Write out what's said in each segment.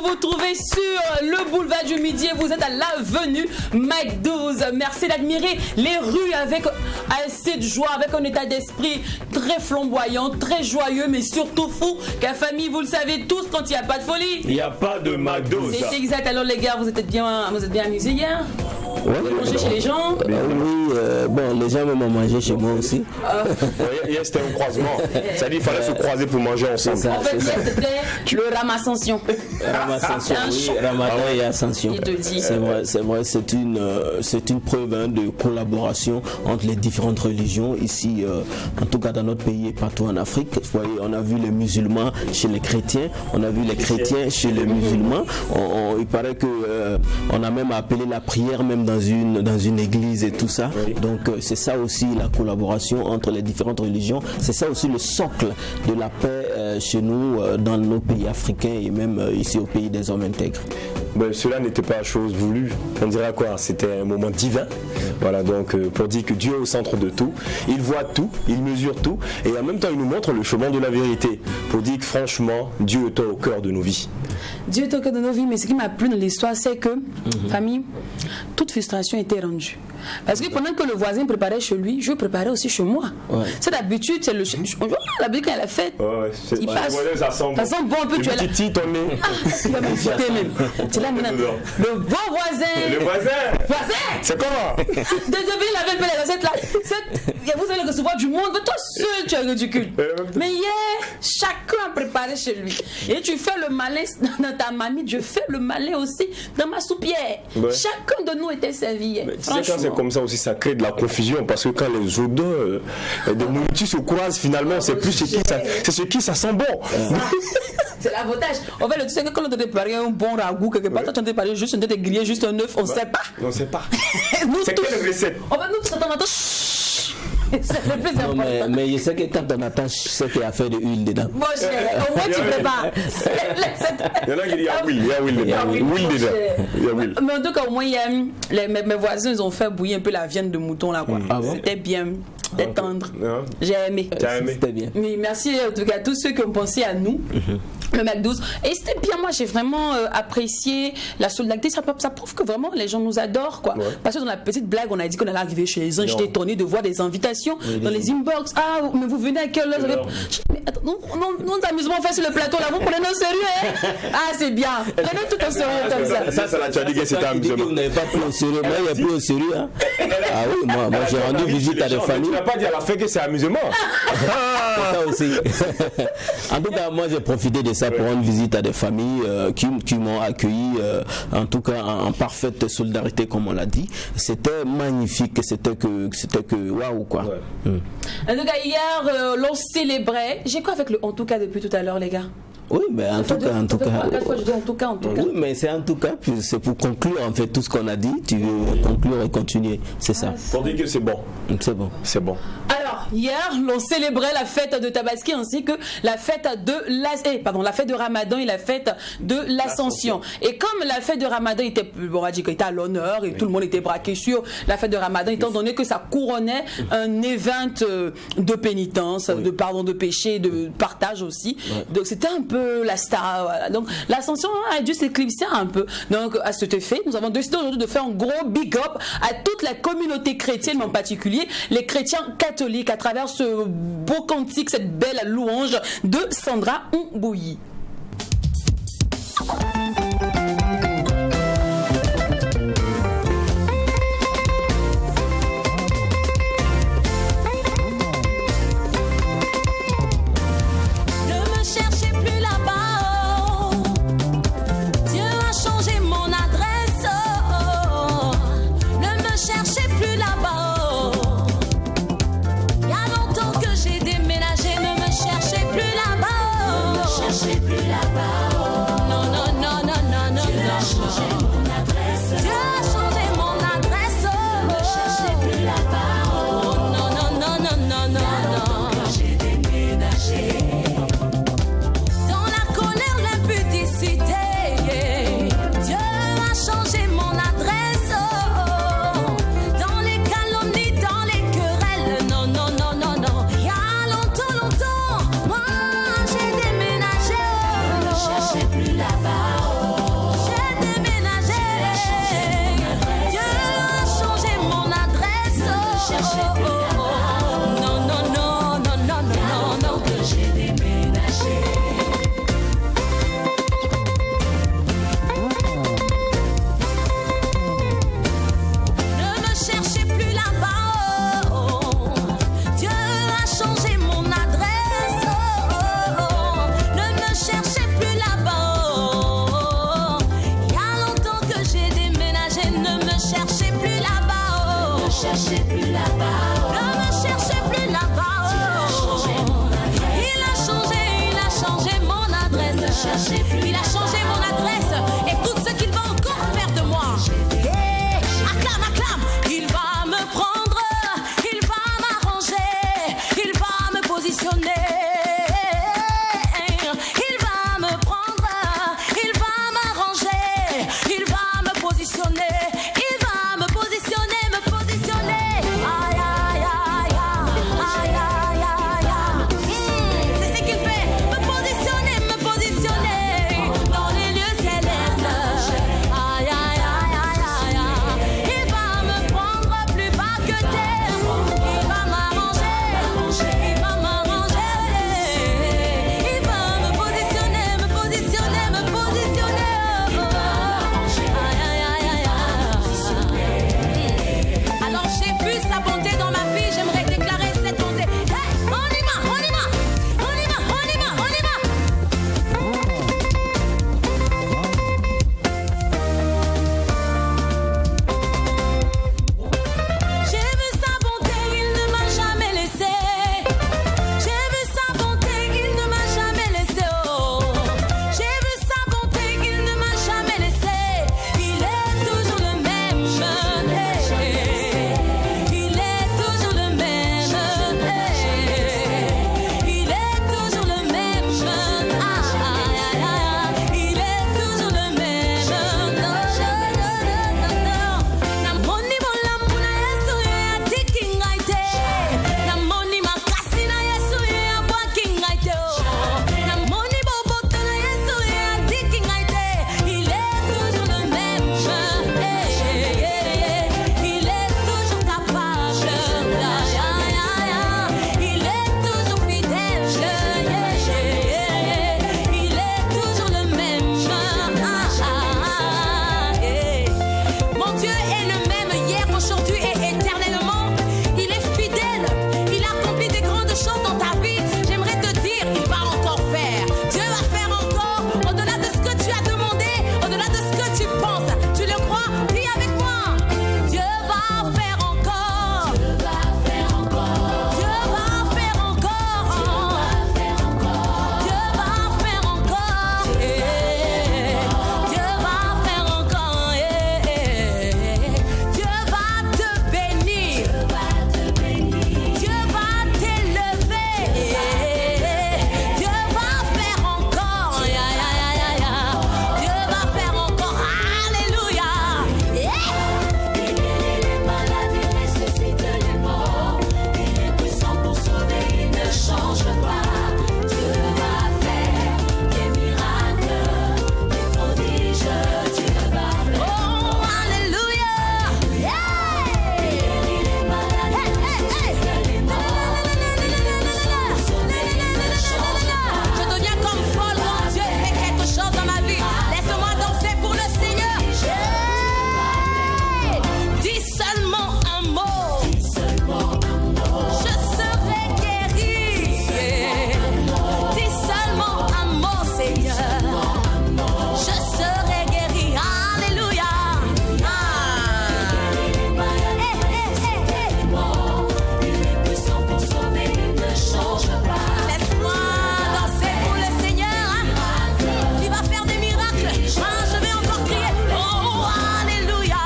vous vous trouvez sur le boulevard du Midi et vous êtes à l'avenue Mike 12. Merci d'admirer les rues avec assez de joie, avec un état d'esprit très flamboyant, très joyeux, mais surtout fou. Car famille, vous le savez tous, quand il n'y a pas de folie, il n'y a pas de McDo. C'est exact. Alors les gars, vous êtes bien amusés hier? Ouais, vous avez mangé chez les gens? Oui, bon, les gens m'ont mangé chez moi aussi. Hier, c'était un croisement. Ça dit qu'il fallait se croiser pour manger ensemble. Ça, en fait, hier, c'était le Ramascension. Ramascension, oui, Ramadan et Ascension. Il te dit. C'est vrai, c'est une preuve de collaboration entre les différentes religions ici, en tout cas dans notre pays et partout en Afrique. Vous voyez, on a vu les musulmans chez les chrétiens, on a vu les chrétiens chez les musulmans. Il paraît que on a même appelé la prière même dans une église et tout ça. Oui. Donc c'est ça aussi la collaboration entre les différentes religions. C'est ça aussi le socle de la paix chez nous dans nos pays africains et même ici au pays des hommes intègres. Ben, cela n'était pas chose voulue. On dirait quoi? C'était un moment divin. Voilà, donc pour dire que Dieu est au centre de tout. Il voit tout, il mesure tout et en même temps il nous montre le chemin de la vérité. Pour dire que franchement, Dieu est au cœur de nos vies. Dieu est au cœur de nos vies, mais ce qui m'a plu dans l'histoire, c'est que, famille, toute frustration était rendue. Parce que pendant que le voisin préparait chez lui, je préparais aussi chez moi. Ouais. C'est d'habitude, c'est l'habitude quand elle a fait. Ouais, il passe. Ça sent bon un peu, tu es là. Tu vas m'inviter même. Tu es là maintenant. Le bon voisin. Le voisin. Voisin. C'est comment? Depuis il avait fait les recettes là. Vous allez recevoir du monde, mais toi seul tu es ridicule. Mais hier, chacun a préparé chez lui. Et tu fais le malin dans ta mamie, je fais le malin aussi dans ma soupière. Ouais. Chacun de nous était servi. Franchement. C'est comme ça aussi, ça crée de la confusion parce que quand les odeurs de nourriture se croisent, finalement, c'est plus chez qui ça sent bon. C'est l'avantage. En fait, tu sais que quand on te préparer un bon ragoût quelque part, toi tu te préparer juste un œuf, griller juste un œuf, on ne sait pas. On ne sait pas. C'est quelle recette? En fait, nous, tout attends. C'est le plus important. Mais je sais que quand on attend ce qu'il y a fait de huile dedans. Bon, chérie, au moins tu prépares. Il y en a qui disent il y a huile dedans. Mais en tout cas, au moins, mes voisins ils ont fait bouillir un peu la viande de mouton là, quoi. C'était bien. C'était tendre. J'ai aimé. C'était bien. Mais merci en tout cas à tous ceux qui ont pensé à nous. Le Mac 12. Et c'était bien, moi j'ai vraiment apprécié la solidarité. Ça prouve que vraiment les gens nous adorent, quoi. Ouais. Parce que dans la petite blague, on a dit qu'on allait arriver chez les uns. J'étais étonné de voir des invitations dans les inbox. Ah, mais vous venez à quelle heure? Mais attends, nous amusement fait sur le plateau là, vous prenez nos sérieux, hein? Ah, c'est bien. Prenez tout au sérieux comme ça. Ça là, tu as dit que c'était amusement. Vous n'avez pas pris au sérieux, mais il n'y a plus au sérieux, hein? Ah oui, moi j'ai rendu visite à des familles. Tu n'as pas dit à la fin que c'est amusement. Ça aussi. En tout cas, moi j'ai profité de ça pour rendre visite à des familles qui m'ont accueilli, en tout cas en parfaite solidarité, comme on l'a dit. C'était magnifique, c'était que waouh, quoi. Ouais. En tout cas, hier, l'on célébrait. J'ai quoi avec le en tout cas depuis tout à l'heure, les gars? Oui, mais en tout cas. Oui, mais c'est en tout cas, c'est pour conclure en fait tout ce qu'on a dit. Tu veux conclure et continuer, c'est ça. Pour dire que c'est bon. C'est bon. C'est bon. Alors, hier, l'on célébrait la fête de Tabaski ainsi que la fête la fête de Ramadan et la fête de l'Ascension. Et comme la fête de Ramadan était à l'honneur et tout le monde était braqué sur la fête de Ramadan, étant donné que ça couronnait un event de pénitence, de pardon de péché, de partage aussi. Ouais. Donc c'était un peu la star. Voilà. Donc l'Ascension a dû s'éclipser un peu. Donc à cet effet, nous avons décidé aujourd'hui de faire un gros big up à toute la communauté chrétienne, mais en particulier les chrétiens catholiques, à travers ce beau cantique, cette belle louange de Sandra Mbouyi. Cherchez plus Il a changé mon adresse. Écoute ce qu'il va encore faire de moi. Acclame, acclame. Il va me prendre, il va m'arranger, il va me positionner. Il va me prendre, il va m'arranger, il va me positionner. Il va me positionner, me positionner. Aïe, aïe, aïe, aïe, aïe, aïe, aïe. C'est ce qu'il fait, me positionner dans les lieux célestes. Aïe, aïe, aïe, aïe, aïe. Il va me prendre plus bas que terre. Il va m'arranger, il va m'arranger. Il va me positionner. Aïe, aïe, aïe, aïe, aïe. Alors j'ai vu sa bonté dans ma vie, j'aimerais déclarer cette bonté. Hey, on y va, on y va, on y va, on y va, on y va. J'ai vu sa bonté, il ne m'a jamais laissé. J'ai vu sa bonté, il ne m'a jamais laissé. Oh, j'ai vu sa bonté, il ne m'a jamais laissé. Il est toujours le même. Il est toujours le même. Il est toujours le même. Il est toujours le même. Namoni molamuna Yesu ya tikingaite. Namoni makasi na Yesu ya bwakingaite. Namoni boboto na Yesu ya tikingaite. Il est toujours le même. Il est toujours capable. Il est toujours fidèle. Il est toujours le même. Mon Dieu est le même hier, aujourd'hui et éternellement. Il est fidèle. Il accomplit des grandes choses dans ta vie. J'aimerais te dire, il va encore faire. Dieu va faire encore au-delà de ce que tu as demandé, au-delà de ce que tu penses. Tu le crois? Dis avec moi. Dieu va faire encore. Dieu va faire encore. Dieu va faire encore. Dieu va faire encore. Dieu va faire encore. Dieu va te bénir. Dieu va t'élever. Dieu va faire encore. Dieu va faire encore. Alléluia. Il guérit les malades, il ressuscite les morts. Il est puissant pour sauver, il ne change pas. Dieu va faire des miracles, des prodiges. Dieu va faire. Oh, Alléluia. Il guérit les malades, il ressuscite les morts. Il est puissant pour sauver, il ne change pas. Je deviens comme folle quand Dieu fait quelque chose dans ma vie. Laisse-moi danser pour le Seigneur. Dis seulement un mot. Je serai guéri. Dis seulement un mot, Seigneur. Je serai guéri. Alléluia. Il est puissant pour sauver, il ne change pas. Laisse-moi danser pour le Seigneur. Il va faire des miracles. Je vais encore crier. Oh, Alléluia.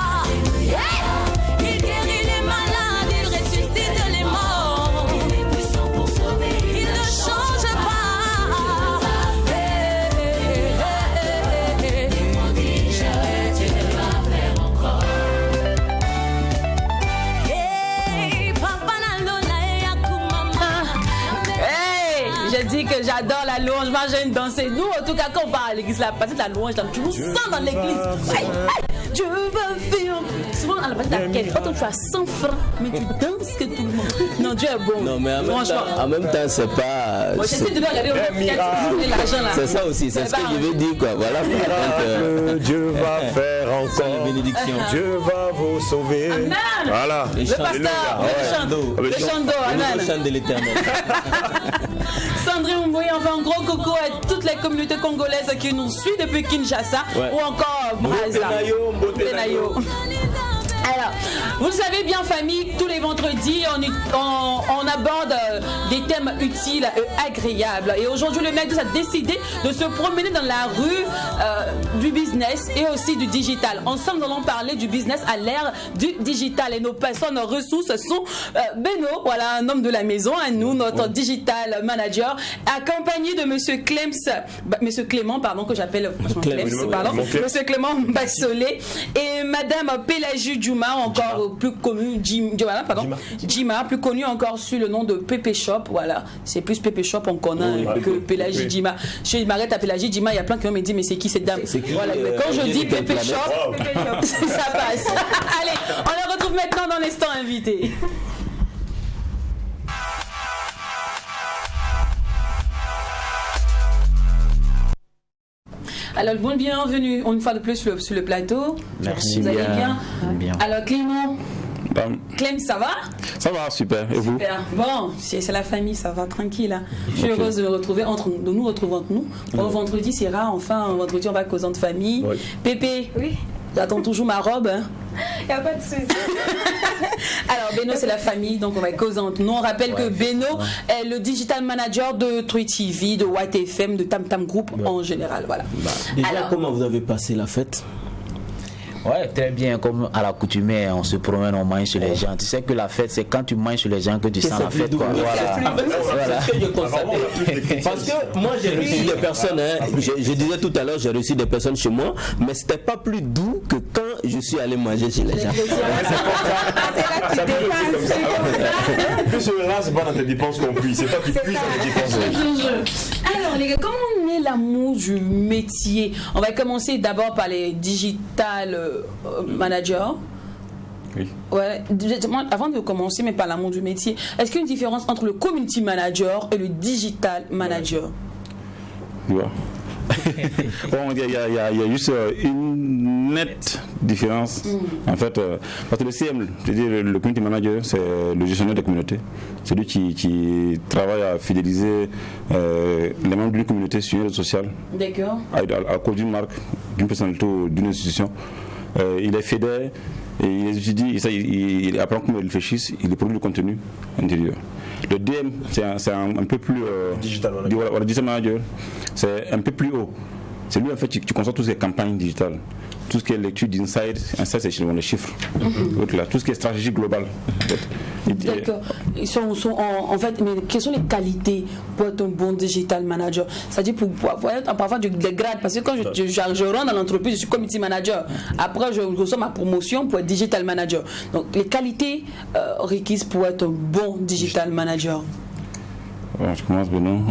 Il guérit les malades, il ressuscite les morts. Il est puissant pour sauver, Il ne change pas. prodige. Dieu va faire encore. Papa Nalola et Akumama. Hey, j'ai dit que j'adore la louange. Moi, j'aime danser. Nous, en tout cas, quand on part à l'église, la partie de la louange, tu nous sens dans l'église. Hey, hey, Dieu va faire. Souvent, à la partie de la quête, quand tu as 100 francs, mais tu danses que tout le monde. Non, Dieu est bon. Non, mais franchement. en même temps, c'est pas. Moi, j'essaie de le regarder au moins l'argent là. C'est ça aussi, c'est ce que je veux dire, quoi. Voilà. Miracle, Dieu va faire Sans encore. les bénédictions. Dieu va vous sauver. Amen. Voilà. Les Le chants pasteur, Ouais. le chant d'eau. Le chant d'eau, le nouveau amen. chant de l'éternel. Sandrine Mouy, enfin un gros coco à toutes les communautés congolaises qui nous suivent depuis Kinshasa Ouais. ou encore Brazza. Mbote na yo, mbote na yo. Alors, vous le savez bien, famille, tous les vendredis, on aborde des thèmes utiles et agréables. Et aujourd'hui, le Mec a décidé de se promener dans la rue du business et aussi du digital. Ensemble, nous allons parler du business à l'ère du digital. Et nos personnes ressources sont Beno, voilà, un homme de la maison, à nous, notre digital manager, accompagné de Monsieur Clément, pardon, que j'appelle Monsieur Clément Bassolé, et Madame Pélagie Djouma, encore plus connue, Djima, plus connue encore sous le nom de Pépé Shop. Voilà, c'est plus Pépé Shop on connaît que Pélagie Djima. Je m'arrête à Pélagie Djima, il y a plein qui me disent mais c'est qui cette dame? Voilà, mais quand je dis Pépé Shop, ça passe. Allez, on la retrouve maintenant dans l'instant invité. Alors, bienvenue une fois de plus sur le plateau. Merci. Vous allez bien? Bien. Alors, Clément. Clem, ça va? Ça va, super. Et vous? Super. Bon, c'est la famille, ça va, tranquille. Hein. Je suis heureuse de nous retrouver entre nous. Bon, vendredi, c'est rare. Enfin, vendredi, on va causer de famille. Oui. Pépé. Oui. J'attends toujours ma robe. Hein. Il n'y a pas de souci. Alors, Beno, c'est la famille, donc on va causer entre nous. On rappelle que Beno est le digital manager de True TV, de White FM, de Tam Tam Group en général. Voilà. Déjà, alors, comment vous avez passé la fête? Ouais, très bien, comme à l'accoutumée, on se promène, on mange sur les gens. Tu sais que la fête, c'est quand tu manges sur les gens que tu sens la fête, quoi. Voilà. C'est ce que je constate. Parce que moi, j'ai reçu des personnes, hein, je disais tout à l'heure, j'ai reçu des personnes chez moi, mais c'était pas plus doux que quand je suis allé manger chez les gens. Plus là, c'est pas dans tes dépenses compris, c'est pas qui puisse dans tes dépenses. Alors, les gars, comment on est l'amour du métier? On va commencer d'abord par les digital managers. Oui. Ouais, avant de commencer, mais par l'amour du métier, est-ce qu'il y a une différence entre le community manager et le digital manager? Ouais. Bon, il y a juste une nette différence. En fait, parce que le CM, c'est-à-dire le community manager, c'est le gestionnaire des communautés. C'est lui qui travaille à fidéliser les membres d'une communauté sur une réseau social. D'accord. À cause d'une marque, d'une personnalité ou d'une institution. Il les fédère, et il les étudie, il apprend comment ils réfléchissent, il produit le contenu intérieur. Le DM, c'est un peu plus... digital manager. Le digital manager, c'est un peu plus haut. C'est lui, en fait, qui conçoit toutes ces campagnes digitales. Tout ce qui est lecture d'inside, c'est chez les chiffres. Tout ce qui est stratégie globale. En fait. D'accord. Ils sont en fait, mais quelles sont les qualités pour être un bon digital manager? C'est-à-dire pour être parfois des grades. Parce que quand je rentre dans l'entreprise, je suis community manager. Après, je reçois ma promotion pour être digital manager. Donc, les qualités requises pour être un bon digital manager. Je commence, Beno.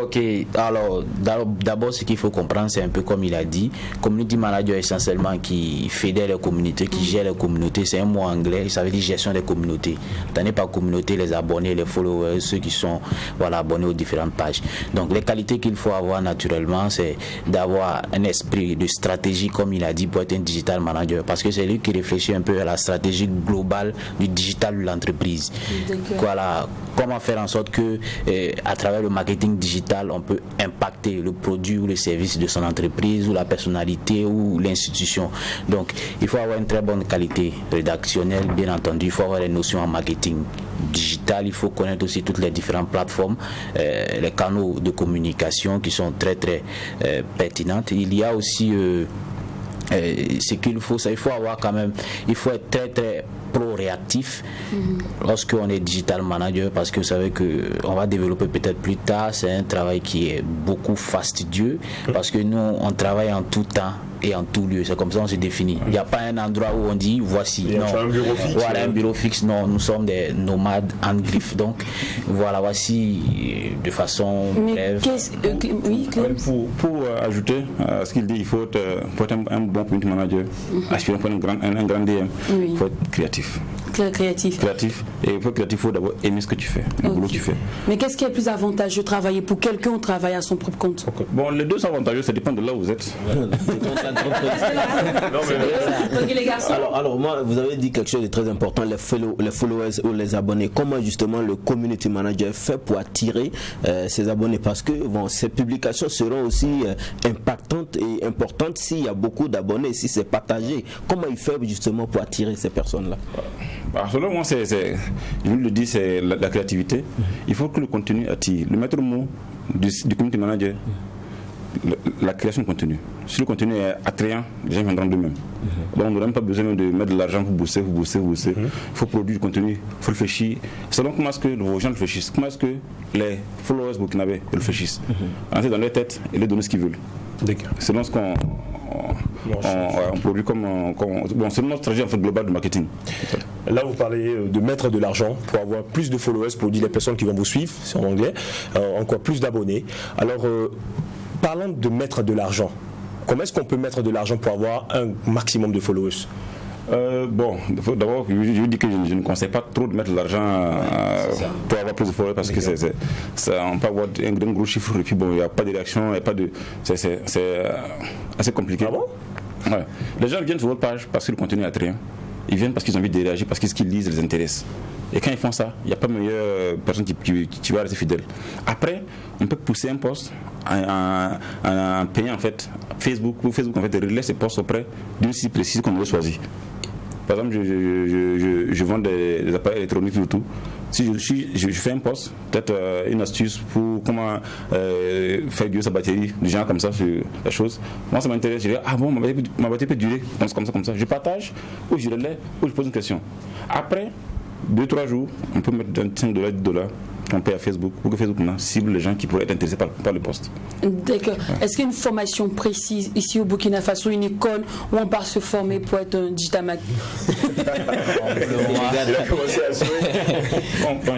Ok, alors d'abord ce qu'il faut comprendre, c'est un peu comme il a dit, community manager essentiellement qui fédère les communautés, qui gère les communautés, c'est un mot anglais, ça veut dire gestion des communautés. Tenez par communauté les abonnés, les followers, ceux qui sont abonnés aux différentes pages. Donc les qualités qu'il faut avoir naturellement, c'est d'avoir un esprit de stratégie, comme il a dit, pour être un digital manager, parce que c'est lui qui réfléchit un peu à la stratégie globale du digital de l'entreprise. Voilà. Comment faire en sorte que à travers le marketing digital on peut impacter le produit ou le service de son entreprise ou la personnalité ou l'institution. Donc il faut avoir une très bonne qualité rédactionnelle, bien entendu. Il faut avoir les notions en marketing digital, il faut connaître aussi toutes les différentes plateformes, les canaux de communication qui sont très très pertinentes. Il y a aussi ce qu'il faut, il faut avoir quand même, il faut être très très pro-réactif lorsqu'on est digital manager, parce que vous savez qu'on va développer peut-être plus tard, c'est un travail qui est beaucoup fastidieux parce que nous on travaille en tout temps et en tout lieu, c'est comme ça on se définit. Il n'y a pas un endroit où on dit voici, non, un bureau fixe, voilà un bureau fixe, non, nous sommes des nomades en griffe, donc voilà, voici de façon brève. Pour ajouter à ce qu'il dit, il faut être un bon community manager, aspirer pour un grand DM, il faut être créatif. créatif. Créatif. Et pour être créatif, il faut d'abord aimer ce que tu fais, le boulot que tu fais. Mais qu'est-ce qui est plus avantageux, travailler pour quelqu'un ou travailler à son propre compte? Bon, les deux sont avantageux, ça dépend de là où vous êtes. Donc les garçons. Alors moi, vous avez dit quelque chose de très important, les followers ou les abonnés. Comment justement le community manager fait pour attirer ses abonnés? Parce que bon, ces publications seront aussi impactantes et importantes s'il y a beaucoup d'abonnés, si c'est partagé. Comment il fait justement pour attirer ces personnes-là? Selon moi, je vous le dis, c'est la créativité. Il faut que le contenu attire. Le maître mot du community manager, la création de contenu. Si le contenu est attrayant, les gens viendront d'eux-mêmes. Donc on n'a même pas besoin de mettre de l'argent pour booster. Il faut produire du contenu, il faut réfléchir. Selon comment est-ce que vos gens réfléchissent, comment est-ce que les followers burkinabés réfléchissent. Entrer dans leur tête et leur donner ce qu'ils veulent. Selon ce qu'on produit c'est notre stratégie en fait globale de marketing. Là, vous parlez de mettre de l'argent pour avoir plus de followers, pour dire les personnes qui vont vous suivre, c'est en anglais, encore plus d'abonnés. Alors, parlant de mettre de l'argent, comment est-ce qu'on peut mettre de l'argent pour avoir un maximum de followers? D'abord, je dis que je ne conseille pas trop de mettre de l'argent pour avoir plus de followers parce que on peut avoir un gros chiffre et puis bon, il n'y a pas de réaction, c'est assez compliqué. Ah bon? Ouais. Les gens viennent sur votre page parce que le contenu est attrayant. Ils viennent parce qu'ils ont envie de réagir, parce que ce qu'ils lisent les intéresse. Et quand ils font ça, il n'y a pas meilleure personne qui va rester fidèle. Après, on peut pousser un post en payant en fait Facebook en fait relaie ses posts auprès d'une cible précise qu'on aurait choisi. Par exemple, je vends des appareils électroniques et tout. Si je fais un post, peut-être une astuce pour comment faire durer sa batterie, du genre comme ça sur la chose. Moi, ça m'intéresse. Je dis, ah bon, ma batterie peut durer comme ça. Je partage, ou je relaie, ou je pose une question. Après 2-3 jours, on peut mettre $5, $10 qu'on paye à Facebook pour que Facebook cible les gens qui pourraient être intéressés par le poste. D'accord. Ouais. Est-ce qu'il y a une formation précise ici au Burkina Faso, une école où on part se former pour être un digital mag?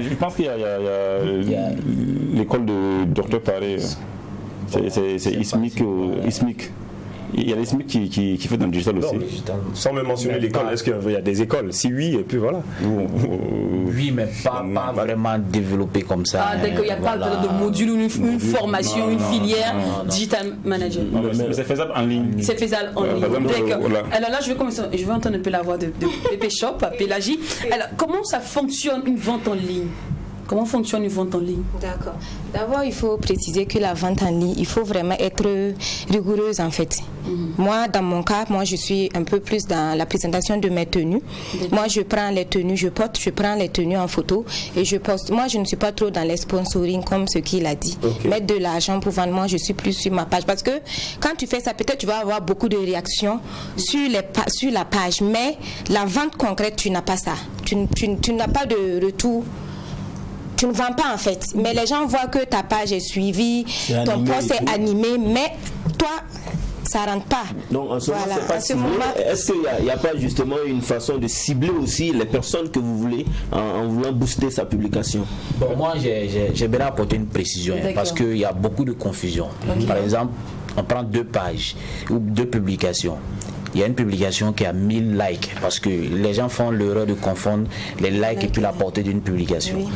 Je pense qu'il y a l'école de Dr Paré, c'est ISMIC. Il y a des SMIC qui fait dans le digital aussi. Sans même mentionner l'école, est-ce qu'il y a des écoles? Si oui, et puis voilà. Oui, mais pas vraiment développé comme ça. Ah, d'accord, il n'y a pas de module, une formation, une filière digital manager. Mais c'est faisable en ligne. C'est faisable en ligne. D'accord. Alors là, je vais entendre un peu la voix de Pépé Shop, Pélagie. Alors, comment ça fonctionne une vente en ligne? Comment fonctionne une vente en ligne? D'accord. D'abord, il faut préciser que la vente en ligne, il faut vraiment être rigoureuse en fait. Moi, dans mon cas, je suis un peu plus dans la présentation de mes tenues. Moi, je prends les tenues, je prends les tenues en photo et je poste. Moi, je ne suis pas trop dans les sponsoring comme ce qu'il a dit. Mettre de l'argent pour vendre, moi, je suis plus sur ma page. Parce que quand tu fais ça, peut-être tu vas avoir beaucoup de réactions sur la page. Mais la vente concrète, tu n'as pas ça. Tu n'as pas de retour. Tu ne vends pas en fait, mais les gens voient que ta page est suivie, ton post est animé, mais toi, ça rentre pas. Donc en ce moment, c'est pas ciblé. Est-ce qu'il n'y a pas justement une façon de cibler aussi les personnes que vous voulez en voulant booster sa publication? Bon, moi, j'aimerais apporter une précision parce qu'il y a beaucoup de confusion. Par exemple, on prend 2 pages ou 2 publications. Il y a une publication qui a 1000 likes parce que les gens font l'erreur de confondre les likes et puis la portée d'une publication. Oui.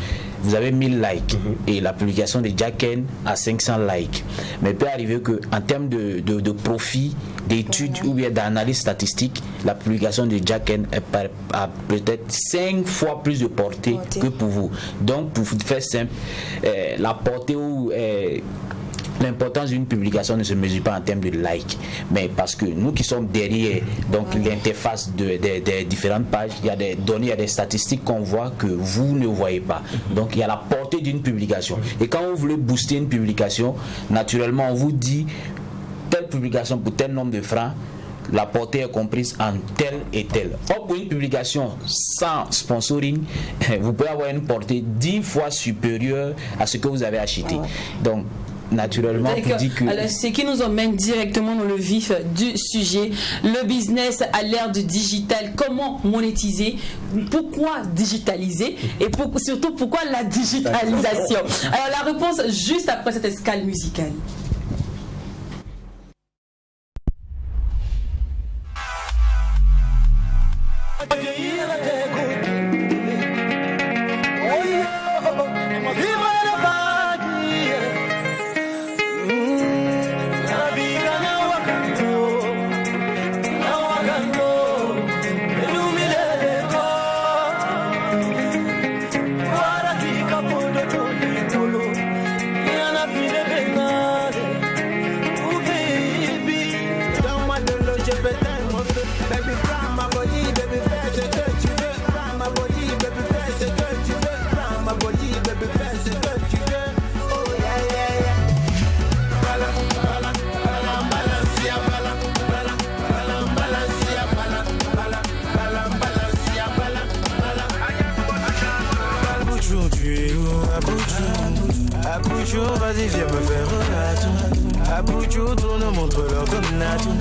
Vous avez 1000 likes et la publication de Jacken a 500 likes. Mais il peut arriver qu'en termes de profit, d'études ou bien d'analyse statistique, la publication de Jacken a peut-être 5 fois plus de portée que pour vous. Donc, pour faire simple, la portée ou l'importance d'une publication ne se mesure pas en termes de likes, mais parce que nous qui sommes derrière l'interface des différentes pages, il y a des données, il y a des statistiques qu'on voit que vous ne voyez pas. Donc il y a la portée d'une publication. Et quand vous voulez booster une publication, naturellement on vous dit telle publication pour tel nombre de francs, la portée est comprise en tel et tel. Or, pour une publication sans sponsoring, vous pouvez avoir une portée 10 fois supérieure à ce que vous avez acheté. Donc naturellement, pour dire que... Alors, ce qui nous emmène directement dans le vif du sujet, le business à l'ère du digital, comment monétiser, pourquoi digitaliser et surtout pourquoi la digitalisation. Alors la réponse juste après cette escale musicale. Abucho, vas-y, viens me faire un Abucho, tourne, montre-leur ton atout.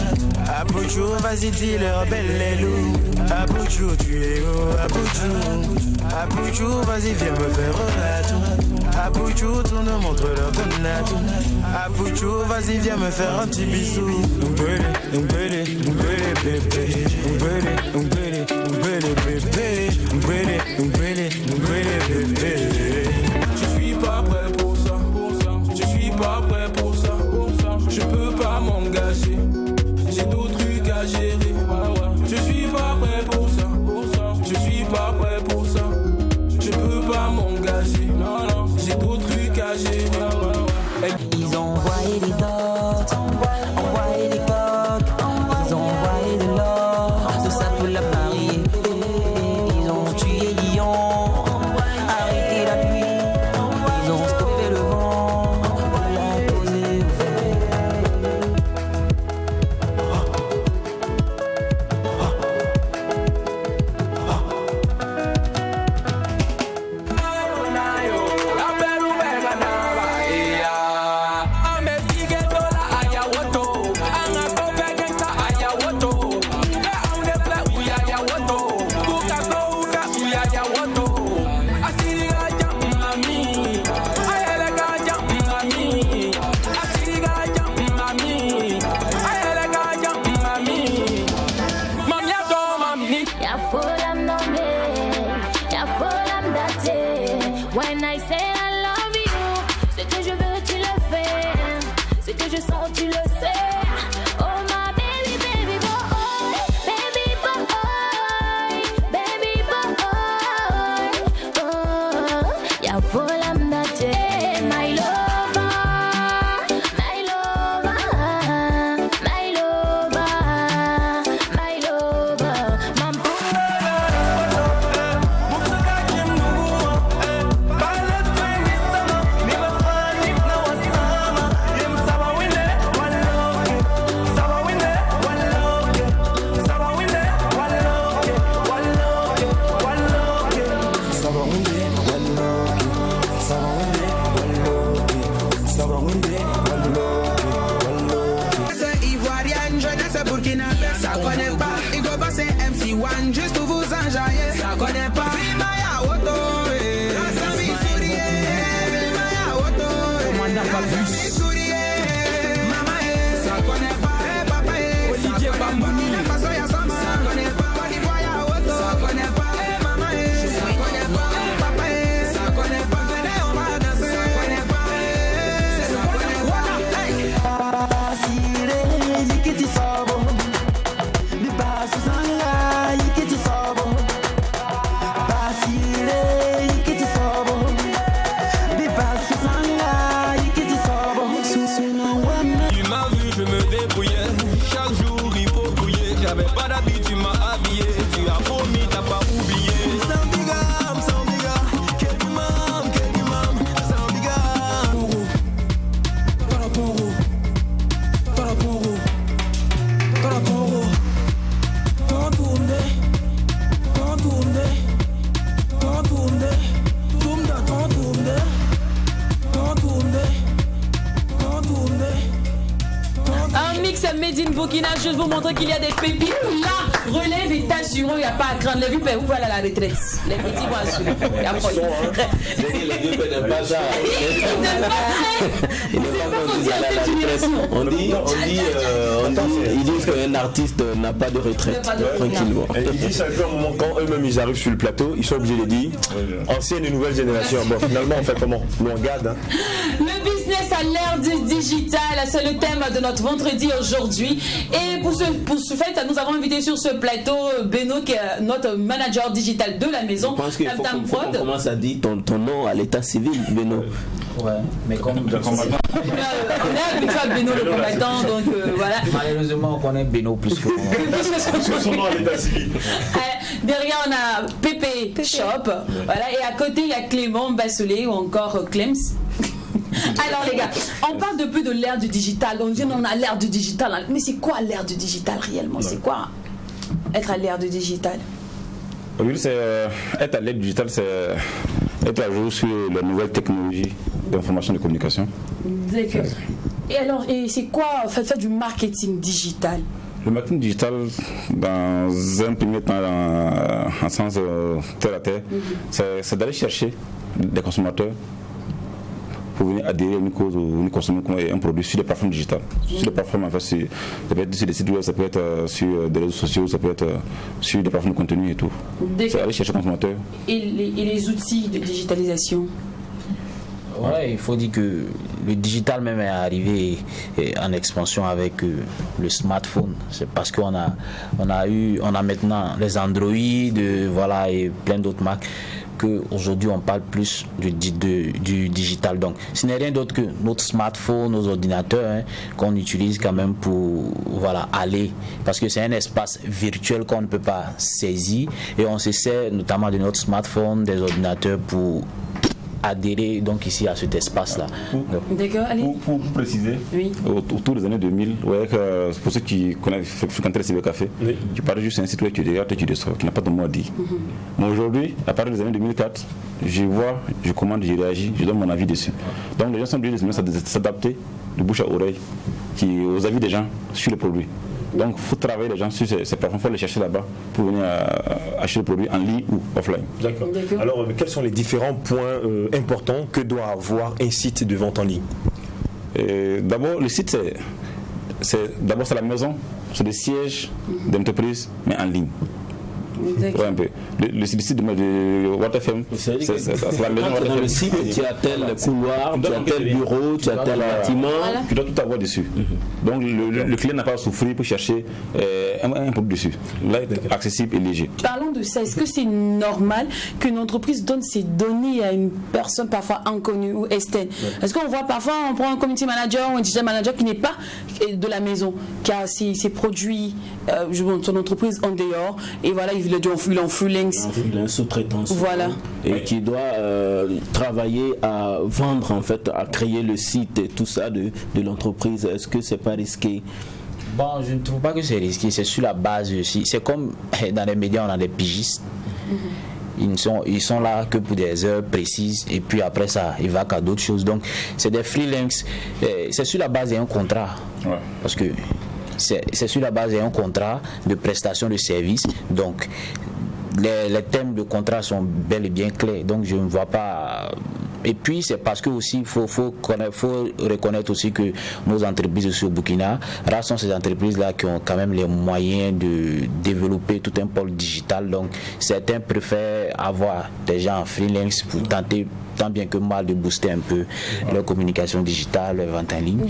Abucho, vas-y, dis-leur belle les loups. Abucho, tu es où? Abucho, vas-y, viens me faire un Abucho, tourne, montre-leur ton atout. Abucho, vas-y, viens me faire un petit bisou. Umbele, bébé. Je suis pas prêt pour ça. Je suis pas prêt pour ça. Je peux pas m'engager. J'ai d'autres trucs à gérer. Je suis pas prêt pour ça. Je suis pas prêt pour ça. Je peux pas m'engager. J'ai d'autres trucs à gérer. Ils ont envoyé des dots, envoyé des coques, ils ont envoyé de l'or, tout ça pour la marier. Ils ont tué Lyon, arrêté la pluie, ils ont stoppé le vent, pour la poser au feu. When I say I love you, ce que je veux tu le fais, ce que je sens tu le sais. Oh my baby, baby boy, baby boy, baby boy. Oh, ya volam date, my lover, my lover, my lover, my lover, my ça connaît pas, il doit passer MC1 juste pour vous enjailler. Ça connaît pas, Vimaya Auto, Rassami Sourie, Vimaya Auto, commandant Fabrice Sourie, Mama, ça connaît pas, papa, Olivier Bambouni, ça connaît pas, Kodivoya Auto, ça connaît pas, Mama, ça connaît pas, papa, ça connaît pas, venez on va danser, ça connaît pas, Tu m'as vu, je me débrouillais. Chaque jour il faut brouiller. J'avais pas d'habitude, tu m'as habillé. Tu as promis, t'as pas oublié. Sambiga, quel imam, Sambiga. Un mix made in Burkina, je vais vous montrer qu'il y a des pépites. Là, relève et t'assure, il n'y a pas à craindre. Les vieux peuvent vous aller à la retraite. Les petits vont assurer. Il y a pas Les vieux n'aiment pas ça. Ils disent qu'un artiste n'a pas de retraite. Tranquillement. Et ils disent à un moment, quand eux-mêmes ils arrivent sur le plateau, ils sont obligés de dire ancienne et nouvelle génération. Bon, finalement, on fait comment? Nous on garde. Hein. Le business à l'ère du digital, c'est le thème de notre vendredi aujourd'hui. Et pour ce fait, nous avons invité sur ce plateau Beno, qui est notre manager digital de la maison. Je pense qu'il faut qu'on commence à dire ton nom à l'état civil, Beno. Ouais, mais comme on est habitué à Beno le combattant, donc voilà. Malheureusement, on connaît Beno plus que son nom à l'état civil. Derrière, on a Pépé Shop, voilà, et à côté, il y a Clément Bassolé ou encore Clems. Alors les gars, on parle depuis de l'ère du digital. On dit on a l'ère du digital, mais c'est quoi l'ère du digital réellement? C'est quoi être à l'ère du digital? Oui, c'est être à l'ère du digital, c'est être à jour sur les nouvelles technologies. d'information et de communication. D'accord. Et alors, et c'est quoi faire du marketing digital? Le marketing digital, dans un premier temps, en sens terre à terre, c'est d'aller chercher des consommateurs pour venir adhérer à une cause ou venir consommer un produit sur des plateformes digitales. Sur des plateformes, en fait, ça peut être sur des sites web, ça peut être sur des réseaux sociaux, ça peut être sur des plateformes de contenu et tout. C'est aller chercher des consommateurs. Et les outils de digitalisation? Ouais, il faut dire que le digital même est arrivé en expansion avec le smartphone. C'est parce qu'on a maintenant les Android, voilà, et plein d'autres marques, qu'aujourd'hui on parle plus du digital. Donc ce n'est rien d'autre que notre smartphone, nos ordinateurs, qu'on utilise quand même pour aller, parce que c'est un espace virtuel qu'on ne peut pas saisir, et on se sert notamment de notre smartphone, des ordinateurs pour adhérer donc ici à cet espace-là. D'accord, allez. Pour préciser, oui. Autour des années 2000, pour ceux qui connaissent, fréquentaient le cybercafé, tu parles juste un site web, tu regardes et tu descends, qui n'a pas de mot à dire. Mais aujourd'hui, à partir des années 2004, je vois, je commande, je réagis, je donne mon avis dessus. Donc les gens sont obligés de s'adapter de bouche à oreille aux avis des gens sur le produit. Donc, il faut travailler les gens sur ces plateformes, il faut les chercher là-bas pour venir acheter le produit en ligne ou offline. D'accord. Alors, quels sont les différents points importants que doit avoir un site de vente en ligne? D'abord, le site, c'est la maison, c'est le siège d'entreprise, mais en ligne. Ouais, un peu. Le site de WattFM, c'est la maison. Dans le site, tu as tel couloir, tu as tel bureau, tu as tel bâtiment. Tu dois tout avoir dessus. Donc le client n'a pas à souffrir pour chercher un produit dessus. Là, il est accessible et léger. Parlons de ça. Est-ce que c'est normal qu'une entreprise donne ses données à une personne parfois inconnue ou externe? Est-ce qu'on voit parfois, on prend un community manager ou un digital manager qui n'est pas de la maison, qui a ses produits, son entreprise en dehors, et voilà, il est en freelance. Sous-traitance. Voilà. Et qui doit travailler à vendre, en fait, à créer le site et tout ça de l'entreprise. Est-ce que c'est pas risqué? Bon, je ne trouve pas que c'est risqué. C'est sur la base aussi. C'est comme dans les médias, on a des pigistes. Ils sont là que pour des heures précises, et puis après ça, ils vont qu'à d'autres choses. Donc, c'est des freelance. C'est sur la base d'un contrat. Ouais. Parce que c'est sur la base d'un contrat de prestation de service. Donc, les thèmes de contrat sont bel et bien clairs. Donc, je ne vois pas. Et puis, c'est parce que aussi, il faut reconnaître aussi que nos entreprises aussi au Burkina, rares sont ces entreprises-là qui ont quand même les moyens de développer tout un pôle digital. Donc, certains préfèrent avoir des gens en freelance pour tenter tant bien que mal de booster un peu leur communication digitale, leur vente en ligne.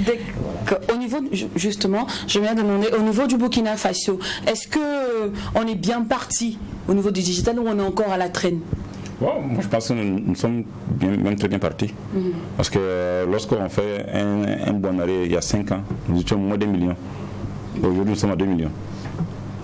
Au niveau, justement, je viens de demander, au niveau du Burkina Faso, est-ce qu'on est bien parti au niveau du digital ou on est encore à la traîne? Moi, je pense que nous sommes même très bien partis. Parce que lorsqu'on fait un bon arrêt il y a 5 ans, nous étions moins d'1 million. Aujourd'hui, nous sommes à 2 millions.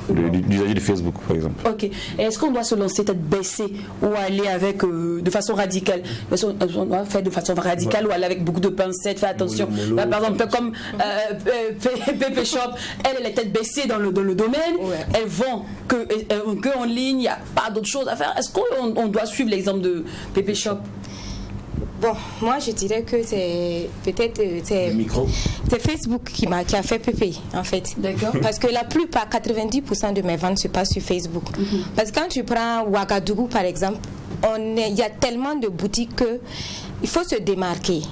D'usagers de Facebook, par exemple. Ok. Et est-ce qu'on doit se lancer, peut-être baisser ou aller avec de façon radicale? On doit faire de façon radicale ou aller avec beaucoup de pincettes, faire attention. Par exemple, comme PP Shop, elle est peut-être baissée dans le domaine. Ouais. Elle vend que en ligne, il n'y a pas d'autre chose à faire. Est-ce qu'on doit suivre l'exemple de PP Shop? Bon, moi je dirais que c'est peut-être c'est Facebook qui a fait PP en fait. D'accord. Parce que la plupart, 90% de mes ventes se passent sur Facebook. Parce que quand tu prends Ouagadougou par exemple, il y a tellement de boutiques que il faut se démarquer.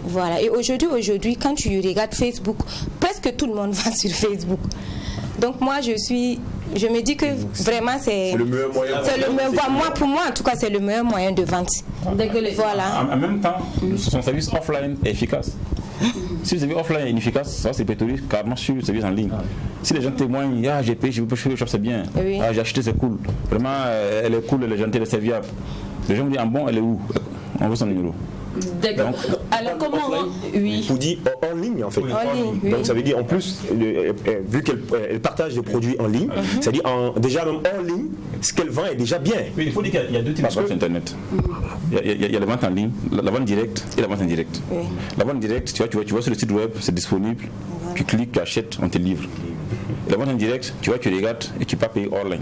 Voilà. Et aujourd'hui, quand tu regardes Facebook, presque tout le monde va sur Facebook. Donc moi je me dis que vraiment c'est le meilleur moyen. Pour moi en tout cas c'est le meilleur moyen de vente. Voilà. En même temps, son service offline est efficace. Si le service offline est inefficace, ça c'est pétri carrément sur le service en ligne. Si les gens témoignent, j'ai payé, je peux faire le shop, c'est bien. Oui. J'ai acheté, c'est cool. Vraiment, elle est cool, elle est gentille, elle est serviable. Les gens me disent, bon, elle est où? On veut son numéro. D'accord. Alors comment Oui. Vous dites en ligne en fait. Donc ça veut dire en plus, vu qu'elle partage des produits en ligne, c'est-à-dire déjà même en ligne, ce qu'elle vend est déjà bien. Oui, il faut dire qu'il y a deux types de ventes sur Internet. Il y a la vente en ligne, la vente directe et la vente indirecte. Oui. La vente directe, tu vois sur le site web, c'est disponible. Tu cliques, tu achètes, on te livre. La vente indirecte, tu regardes et tu peux payer hors ligne.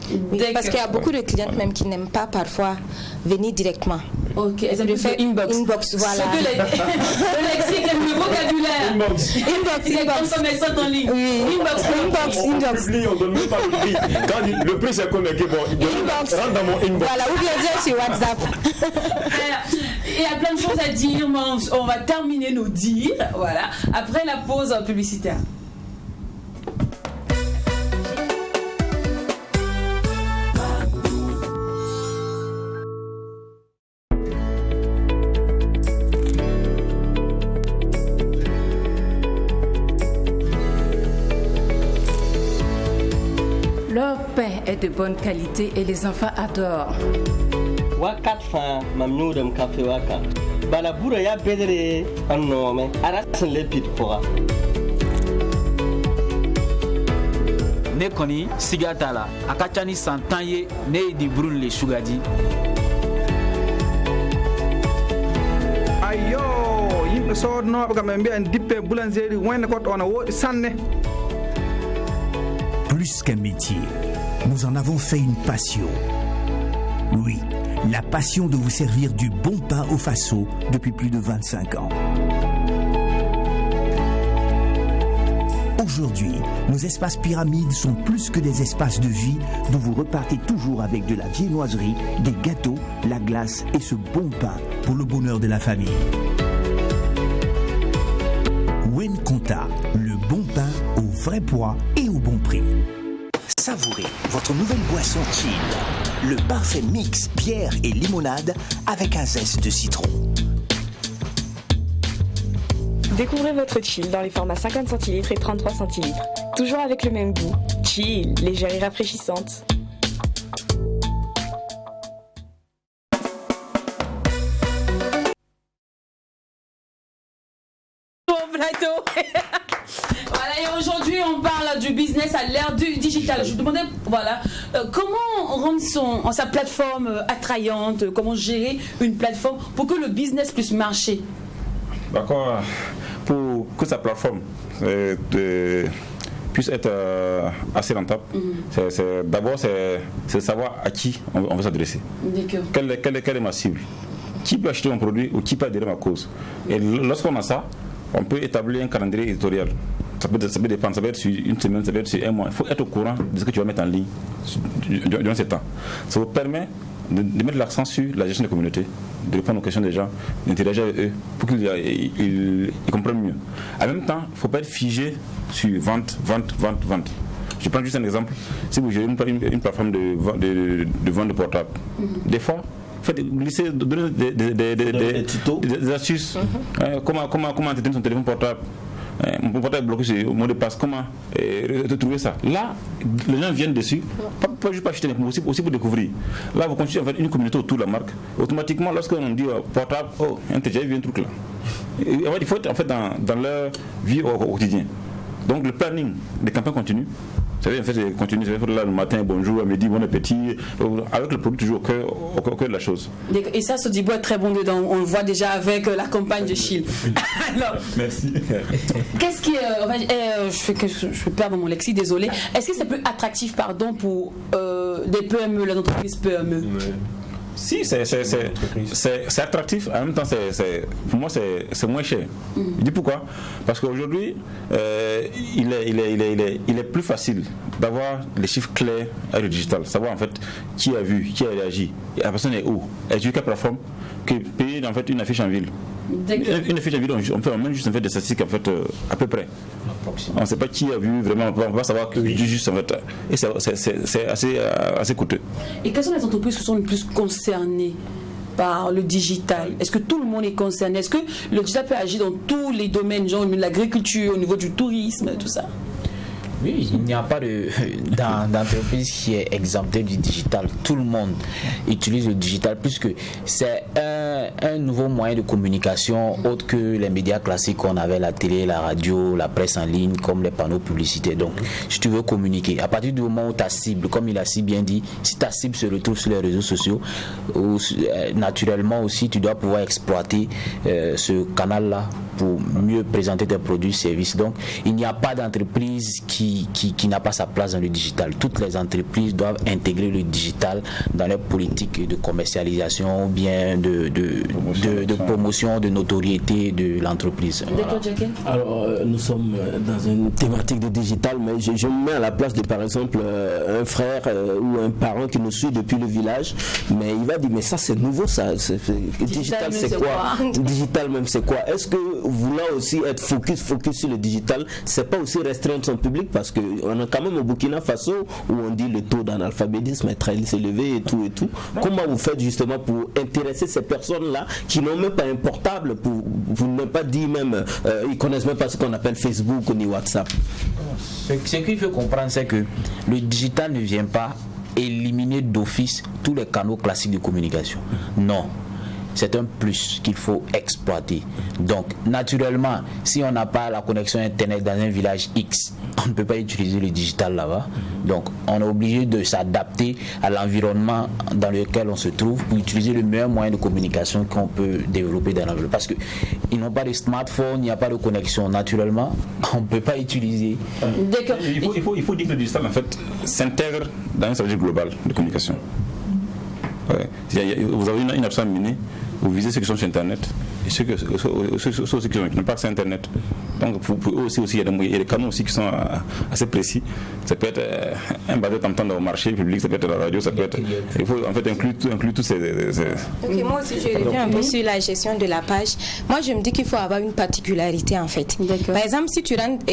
Oui, Dès parce que- qu'il y a beaucoup de clientes même qui n'aiment pas parfois venir directement. Ok, elles aiment Je plus fais le inbox. inbox, voilà. Ce que le lexique, le vocabulaire. Inbox. Inbox. Comme elles sont en ligne. Oui. Inbox. Inbox. Publie, on donne même pas le prix. Quand le prix c'est combien? Bon, Inbox. rentre dans mon inbox. Voilà, ou bien viens sur WhatsApp. Il y a plein de choses à dire, mais on va terminer nos dires, voilà, après la pause publicitaire. Leur pain est de bonne qualité et les enfants adorent. Wakat fa mam nyudam kafe waka bala bura ya bedere annome arasan lepit pora ne kɔni siga t'a la a ka ca ni san 10 ye ne ye di burun le sugadi. ayo yimɓe sodnoɓe kam ɓe mbiya en dippe boulangerie wayne koto ona woɗi sanne. Plus qu'un métier, nous en avons fait une passion. Oui, la passion de vous servir du bon pain au Faso depuis plus de 25 ans. Aujourd'hui, nos espaces pyramides sont plus que des espaces de vie d'où vous repartez toujours avec de la viennoiserie, des gâteaux, la glace et ce bon pain pour le bonheur de la famille. Wen Conta, le bon pain au vrai poids et au bon prix. Savourez votre nouvelle boisson chill, le parfait mix bière et limonade avec un zeste de citron. Découvrez votre chill dans les formats 50 centilitres et 33 centilitres. Toujours avec le même goût. Chill, légère et rafraîchissante. Bon plateau. Voilà, et aujourd'hui on parle du business à l'ère du digital. Je vous demandais, voilà, comment rendre sa plateforme attrayante, comment gérer une plateforme pour que le business puisse marcher. D'accord. Pour que sa plateforme puisse être assez rentable, d'abord c'est savoir à qui on veut s'adresser. D'accord. Quelle est ma cible? Qui peut acheter mon produit ou qui peut adhérer à ma cause? Et lorsqu'on a ça, on peut établir un calendrier éditorial. Ça peut dépendre, ça peut être sur une semaine, ça peut être sur un mois. Il faut être au courant de ce que tu vas mettre en ligne durant ce temps. Ça vous permet de mettre l'accent sur la gestion des communautés, de répondre aux questions des gens, d'interagir avec eux pour qu'ils comprennent mieux. En même temps, il ne faut pas être figé sur vente. Je prends juste un exemple. Si vous gérez une plateforme de vente de portable, des fois, faites glisser, donner des astuces. Comment entretenir son téléphone portable. Mon portable est bloqué sur le mot de passe. Comment retrouver ça? Là, les gens viennent dessus, pas juste pour acheter, mais aussi pour découvrir. Là, vous continuez à faire une communauté autour de la marque. Automatiquement, lorsqu'on dit portable, oh, j'ai vu un truc là. Il faut être en fait dans leur vie au quotidien. Donc, le planning des campagnes continues. Vous savez, en fait, c'est continu. Ça veut dire là le matin, bonjour, à midi, bon appétit, avec le produit toujours au cœur de la chose. Et ça, Sodibo est très bon dedans. On le voit déjà avec la campagne de Chill. Alors, merci. Qu'est-ce qui je vais perdre mon lexique, désolé. Est-ce que c'est plus attractif, pardon, pour des PME, les entreprises PME? Si, c'est attractif, en même temps, pour moi, c'est moins cher. Je dis pourquoi? Parce qu'aujourd'hui, il est plus facile d'avoir les chiffres clairs avec le digital, savoir en fait qui a vu, qui a réagi, et la personne est où, elle est sur quelle plateforme, que payer en fait une affiche en ville. Une affiche en ville, on peut même juste en fait des statistiques en fait à peu près. On ne sait pas qui a vu vraiment, on ne peut pas savoir que juste en fait. Et c'est assez coûteux. Et quelles sont les entreprises qui sont les plus concernées par le digital? Est-ce que tout le monde est concerné? Est-ce que le digital peut agir dans tous les domaines, genre l'agriculture, au niveau du tourisme, tout ça? Oui, il n'y a pas d'entreprise qui est exemptée du digital. Tout le monde utilise le digital puisque c'est un nouveau moyen de communication autre que les médias classiques qu'on avait, la télé, la radio, la presse en ligne, comme les panneaux publicitaires. Donc, si tu veux communiquer, à partir du moment où ta cible, comme il a si bien dit, si ta cible se retrouve sur les réseaux sociaux, naturellement aussi, tu dois pouvoir exploiter ce canal-là pour mieux présenter tes produits, services. Donc, il n'y a pas d'entreprise qui n'a pas sa place dans le digital. Toutes les entreprises doivent intégrer le digital dans leur politique de commercialisation ou bien de promotion, de notoriété de l'entreprise. Voilà. Alors, nous sommes dans une thématique de digital, mais je me mets à la place de, par exemple, un frère ou un parent qui nous suit depuis le village, mais il va dire, mais ça c'est nouveau, ça. Digital c'est quoi? Digital même c'est quoi? Est-ce que vouloir aussi être focus sur le digital, c'est pas aussi restreindre son public? Parce qu'on a quand même au Burkina Faso où on dit le taux d'analphabétisme est très élevé et tout. Comment vous faites justement pour intéresser ces personnes-là qui n'ont même pas un portable, pour ne pas dire même, ils connaissent même pas ce qu'on appelle Facebook ni WhatsApp? Ce qu'il faut comprendre, c'est que le digital ne vient pas éliminer d'office tous les canaux classiques de communication. Non. C'est un plus qu'il faut exploiter. Donc, naturellement, si on n'a pas la connexion Internet dans un village X, on ne peut pas utiliser le digital là-bas. Donc, on est obligé de s'adapter à l'environnement dans lequel on se trouve pour utiliser le meilleur moyen de communication qu'on peut développer dans l'environnement. Parce qu'ils n'ont pas de smartphone, il n'y a pas de connexion. Naturellement, on ne peut pas utiliser. Il faut dire que le digital, en fait, s'intègre dans un stratégie globale de communication. Ouais. Vous avez une action à mener, vous visez ceux qui sont sur Internet et ceux qui n'ont pas accès à Internet. Donc pour eux aussi, il y a des canaux aussi qui sont assez précis. Ça peut être un bazar t'entendre au marché public, ça peut être la radio, ça peut être... Il faut en fait inclure tous ces... Ok, moi aussi je reviens un peu sur la gestion de la page. Moi je me dis qu'il faut avoir une particularité en fait. Par exemple, si tu rentres,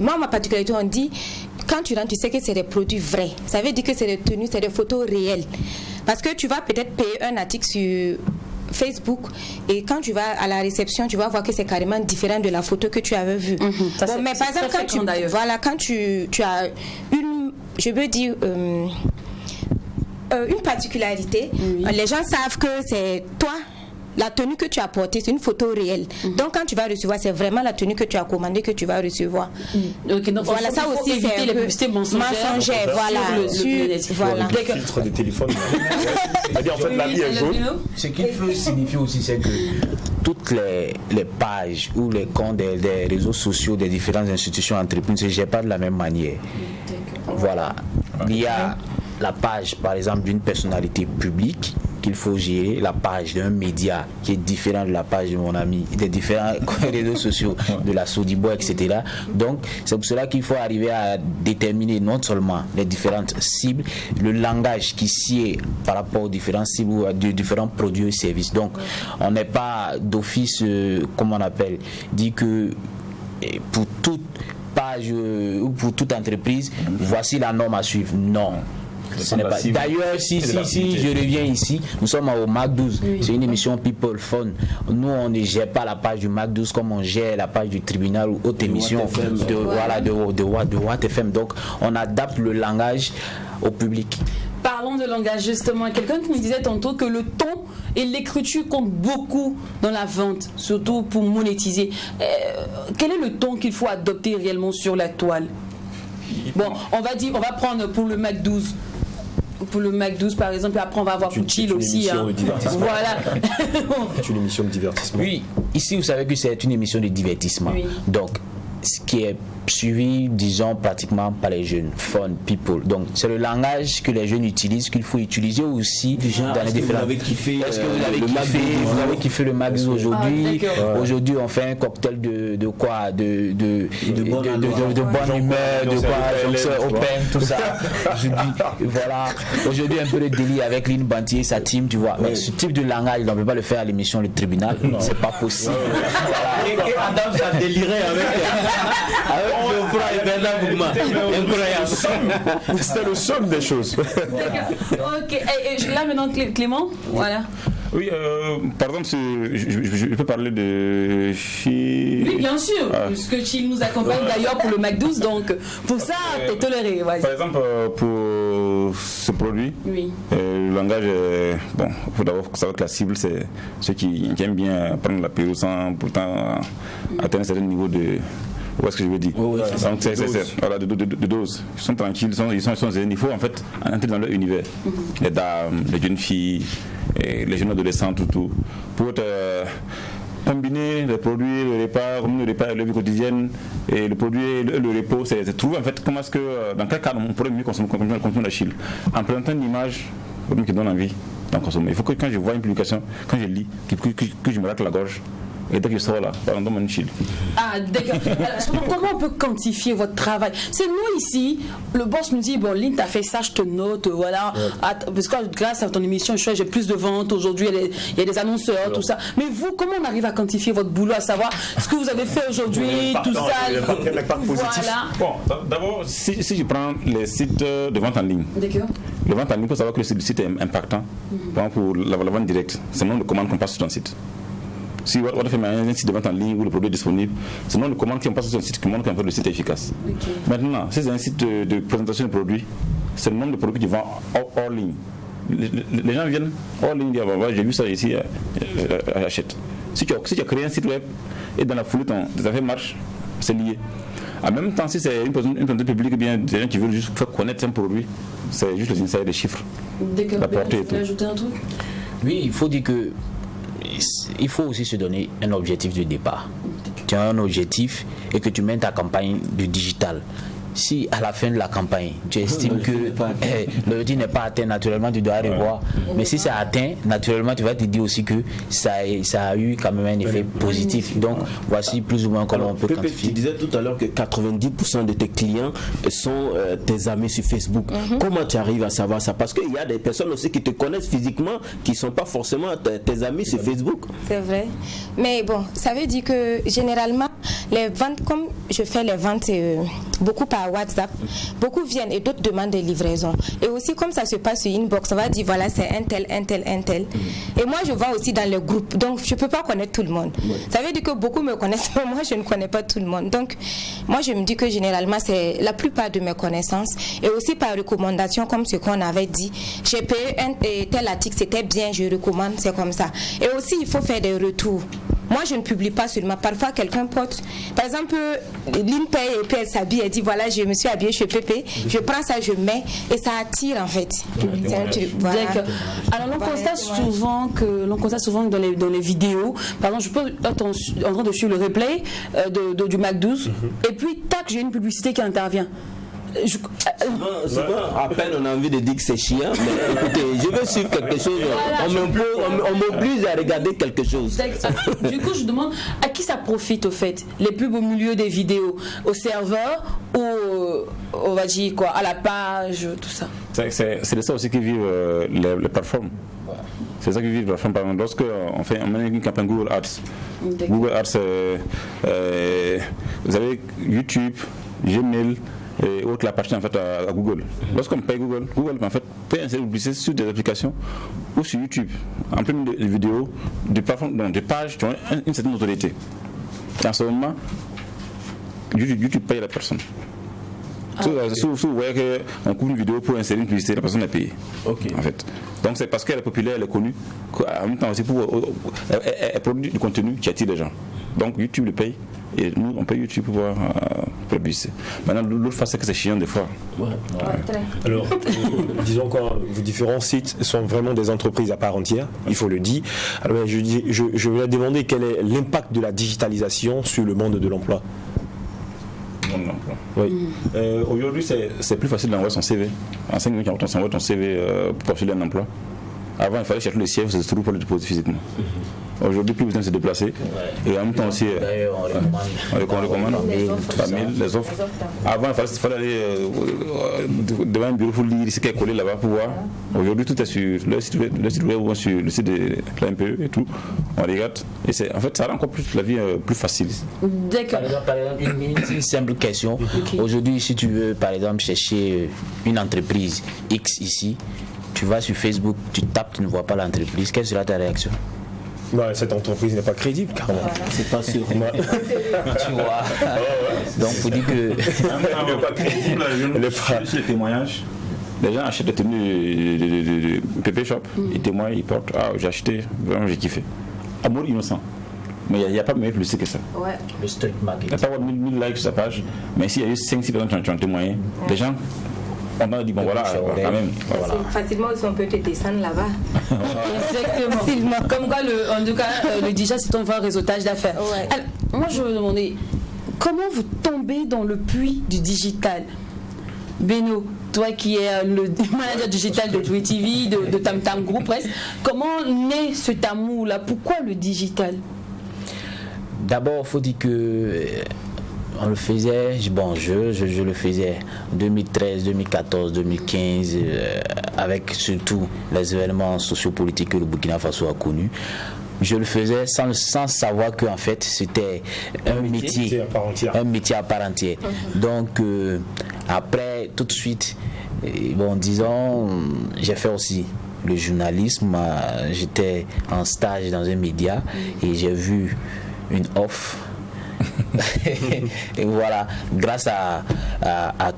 moi ma particularité, on dit quand tu rentres, tu sais que c'est des produits vrais. Ça veut dire que c'est des tenues, c'est des photos réelles. Parce que tu vas peut-être payer un article sur Facebook et quand tu vas à la réception, tu vas voir que c'est carrément différent de la photo que tu avais vue. Mais par exemple, quand tu as une, je veux dire, une particularité, les gens savent que c'est toi. La tenue que tu as portée, c'est une photo réelle. Donc quand tu vas recevoir, c'est vraiment la tenue que tu as commandée que tu vas recevoir. Donc, voilà, ça aussi c'est éviter les publicités mensongères. Voilà. Le filtre de téléphone. En fait, la vie est jaune. Ce qu'il faut signifier aussi, c'est que toutes les pages ou les comptes des réseaux sociaux des différentes institutions entreprises ne se gèrent pas de la même manière. Voilà. Il y a la page, par exemple, d'une personnalité publique qu'il faut gérer, la page d'un média qui est différent de la page de mon ami, des différents réseaux sociaux, de la Sodibo, etc. Donc, c'est pour cela qu'il faut arriver à déterminer non seulement les différentes cibles, le langage qui sied par rapport aux différentes cibles ou à différents produits et services. Donc, on n'est pas d'office, comme on appelle, dit que pour toute page ou pour toute entreprise, voici la norme à suivre. Non. D'ailleurs, si je reviens ici, nous sommes au Mac 12. C'est une émission People Phone. Nous, on ne gère pas la page du Mac 12 comme on gère la page du tribunal ou autre émission de Watt FM. Donc, on adapte le langage au public. Parlons de langage justement. Quelqu'un qui me disait tantôt que le ton et l'écriture comptent beaucoup dans la vente, surtout pour monétiser. Quel est le ton qu'il faut adopter réellement sur la toile? Bon, on va prendre pour le Mac 12. Pour le Mac 12 par exemple, et après on va avoir pour Chill aussi. Voilà. C'est une émission de divertissement. Oui, ici vous savez que c'est une émission de divertissement. Oui. Donc, ce qui est suivi, disons, pratiquement par les jeunes, fun, people. Donc, c'est le langage que les jeunes utilisent, qu'il faut utiliser aussi dans les différents... Est-ce que vous avez kiffé le Mac 12 aujourd'hui? Aujourd'hui, on fait un cocktail de quoi? De bonne humeur, de quoi? Donc, c'est open, tout ça. Voilà. Aujourd'hui, un peu de délire avec Lynn Bantier, sa team, tu vois. Mais ce type de langage, on ne peut pas le faire à l'émission Le Tribunal. C'est pas possible. Et Adam s'est déliré avec c'était le somme des choses. Ok, et là maintenant Clément, voilà. Oui, par exemple, je peux parler de Chill. Oui, bien sûr, puisque Chill nous accompagne d'ailleurs pour le Mac 12, donc pour ça, t'es toléré. Vas-y. Par exemple, pour ce produit, le langage, bon, il faut d'abord savoir que la cible, c'est ceux qui aiment bien prendre la pilule sans pourtant atteindre un certain niveau de... Où est-ce que je veux dire? Donc, voilà, de dose. Ils sont tranquilles, ils sont zen. Il faut en fait entrer dans leur univers. Les dames, les jeunes filles, les jeunes adolescents, tout. Pour être combiner les produits, le repas et la vie quotidienne et le produit, le repos, c'est trouver en fait comment est-ce que, dans quel cadre on pourrait mieux consommer l'Achille. En présentant une image qui donne envie d'en consommer. Il faut que quand je vois une publication, quand je lis, que je me rate la gorge. Et dès que je sors là, par exemple, mon chill. Ah, d'accord. Comment on peut quantifier votre travail? C'est nous ici, le boss nous dit, bon, Lynn, t'as fait ça, je te note, voilà. Parce que grâce à ton émission, j'ai plus de ventes aujourd'hui, il y a des annonceurs, tout ça. Mais vous, comment on arrive à quantifier votre boulot, à savoir ce que vous avez fait aujourd'hui, tout ça? Voilà. Bon, d'abord, si je prends les sites de vente en ligne. D'accord. Le vente en ligne, il faut savoir que le site est impactant pour la vente directe. C'est le nombre de commandes qu'on passe sur ton site. Si on fait un site de vente en ligne où le produit est disponible, c'est le nombre de commandes qu'on passe sur ton site qui montre qu'en fait le site est efficace. Okay. Maintenant, si c'est un site de présentation de produits, c'est le nombre de produits qui vont hors ligne. Les gens viennent hors ligne, disent j'ai vu ça ici, achète. Si tu as créé un site web et dans la foulée tes affaires marchent, c'est lié. En même temps, si c'est une présentation publique, bien des gens qui veulent juste faire connaître un produit, c'est juste les insights, les chiffres, la portée et tout. Ajouter un truc? Oui, il faut dire que il faut aussi se donner un objectif de départ. Tu as un objectif et que tu mènes ta campagne du digital. Si à la fin de la campagne, tu estimes que l'objectif n'est pas atteint, naturellement tu dois revoir. Mais si c'est atteint, naturellement tu vas te dire aussi que ça a eu quand même un effet positif. Donc voici plus ou moins comment on peut quantifier. Tu disais tout à l'heure que 90% de tes clients sont tes amis sur Facebook. Comment tu arrives à savoir ça? Parce qu'il y a des personnes aussi qui te connaissent physiquement qui ne sont pas forcément tes amis sur Facebook. C'est vrai. Mais bon, ça veut dire que généralement, les ventes, comme je fais les ventes beaucoup par WhatsApp, beaucoup viennent et d'autres demandent des livraisons. Et aussi comme ça se passe sur Inbox, on va dire voilà c'est un tel. Et moi je vends aussi dans les groupes, donc je ne peux pas connaître tout le monde. Ça veut dire que beaucoup me connaissent, mais moi je ne connais pas tout le monde. Donc moi je me dis que généralement c'est la plupart de mes connaissances et aussi par recommandation comme ce qu'on avait dit. J'ai payé tel article, c'était bien, je recommande, c'est comme ça. Et aussi il faut faire des retours. Moi, je ne publie pas seulement. Parfois, quelqu'un porte. Par exemple, Lynn paye et puis elle s'habille. Elle dit voilà, je me suis habillée chez Pépé. Je prends ça, je mets et ça attire en fait. C'est un truc. Voilà. Alors, l'on constate souvent dans les vidéos. Par exemple, je peux être en train de suivre le replay du Mac 12 et puis tac, j'ai une publicité qui intervient. Souvent, à peine on a envie de dire que c'est chiant, mais écoutez, je veux suivre quelque chose. Voilà, on m'oblige à regarder quelque chose. Du coup, je demande à qui ça profite au fait? Les pubs au milieu des vidéos, au serveur ou on va dire quoi, à la page, tout ça? C'est de ça aussi qui vivent les plateformes. C'est ça qui vivent les plateformes. Par exemple, lorsqu'on mène une campagne Google Ads. Google Ads, vous avez YouTube, Gmail et autres la partie en fait à Google. Lorsqu'on paye Google en fait peut insérer publicité sur des applications ou sur YouTube en plus des vidéos, des plateformes, donc des pages qui ont une certaine autorité. Et en ce moment, YouTube paye la personne. Si vous voyez qu'on coupe une vidéo pour insérer une publicité, la personne est payée. En fait. Donc c'est parce qu'elle est populaire, elle est connue, qu'en même temps aussi elle produit du contenu qui attire les gens. Donc YouTube le paye et nous on paye YouTube pour pouvoir publier. Maintenant l'autre face c'est que c'est chiant des fois. Alors disons que vos différents sites sont vraiment des entreprises à part entière, il faut le dire. Alors je voulais demander quel est l'impact de la digitalisation sur le monde de l'emploi. Oui. Aujourd'hui, c'est plus facile d'envoyer son CV. En 5 minutes, on s'envoie ton CV pour postuler un emploi. Avant, il fallait chercher le siège, c'est surtout pour le déposer physiquement. Aujourd'hui, plus besoin de se déplacer. Et en même temps aussi, on recommande les offres. Avant, il fallait aller devant un bureau pour lire ce qui est collé là-bas pour voir. Aujourd'hui, tout est sur le site web ou sur le site de la MPE et tout. On regarde. Et en fait, ça rend encore plus la vie plus facile. D'accord. Par exemple, une simple question. Aujourd'hui, si tu veux, par exemple, chercher une entreprise X ici, tu vas sur Facebook, tu tapes, tu ne vois pas l'entreprise. Quelle sera ta réaction? Cette entreprise n'est pas crédible, carrément. C'est pas sûr. Tu vois. Donc, il faut dire que. Elle n'est pas crédible. Je les témoignages. Les gens achètent des tenues de PP Shop, ils témoignent, ils portent. Ah, j'ai acheté, vraiment, j'ai kiffé. Amour innocent. Mais il n'y a pas de meilleur publicité que ça. Ouais. Le street marketing. Il n'y a pas 1000 likes sur sa page, mais s'il y a eu 5-6 personnes qui ont témoigné, les gens on a dit, bon voilà, quand même. Voilà. Facilement aussi, on peut te descendre là-bas. Exactement. Comme quoi, en tout cas, le digital, c'est un vrai réseautage d'affaires. Ouais. Alors, moi, je me demandais, comment vous tombez dans le puits du digital? Beno, toi qui es le manager digital de Doué TV, de Tam Tam Group presque, comment naît cet amour-là? Pourquoi le digital? D'abord, il faut dire que on le faisait, je le faisais en 2013, 2014, 2015, avec surtout les événements sociopolitiques que le Burkina Faso a connus. Je le faisais sans savoir que en fait c'était un métier à part entière. Donc après tout de suite, disons, j'ai fait aussi le journalisme. J'étais en stage dans un média et j'ai vu une offre. Et voilà, grâce à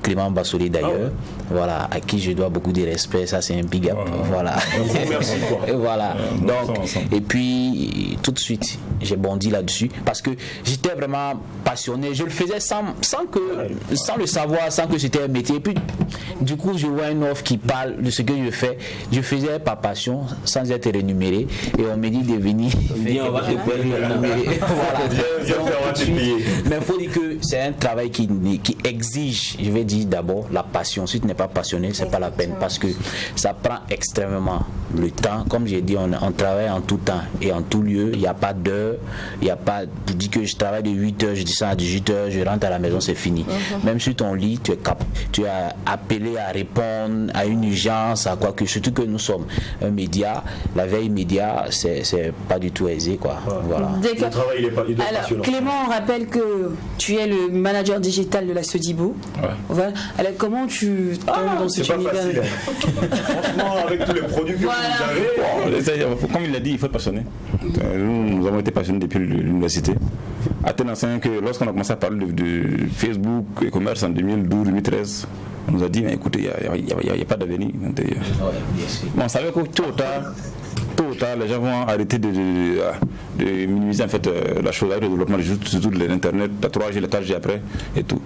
Clément Bassoli d'ailleurs, voilà, à qui je dois beaucoup de respect, ça c'est un big up. Voilà. Merci, quoi. Et voilà. Donc, et puis tout de suite, j'ai bondi là-dessus parce que j'étais vraiment passionné. Je le faisais sans le savoir, sans que c'était un métier. Et puis, du coup, je vois une offre qui parle de ce que je fais. Je faisais par passion, sans être rémunéré. Et on me dit de venir. Viens, on va te rémunérer. Mais il faut dire que c'est un travail qui exige, je vais dire d'abord, la passion. Si tu n'es pas passionné, c'est pas la peine parce que ça prend extrêmement le temps. Comme j'ai dit, on travaille en tout temps et en tout lieu. Il n'y a pas d'heure, il n'y a pas. Je dis que je travaille de 8h, je dis ça à 18h, je rentre à la maison, c'est fini. Même sur ton lit, tu es appelé à répondre à une urgence, à quoi que. Surtout que nous sommes un média, la veille média, c'est pas du tout aisé, quoi. Voilà. Le travail, il est alors, Clément, on rappelle que tu es le manager digital de la Sodibo. Voilà. Alors, comment tu tombes dans cet univers? Franchement, avec tous les produits que vous avez, comme il l'a dit, il faut être passionné. Nous avons été passionnés depuis l'université. À tel enseigne que lorsqu'on a commencé à parler de Facebook et commerce en 2012-2013, on nous a dit, mais écoutez, il n'y a pas d'avenir. On savait que tôt ou tard, les gens vont arrêter de minimiser en fait la chose avec le développement surtout de l'internet, la 3G, la 4G après et tout.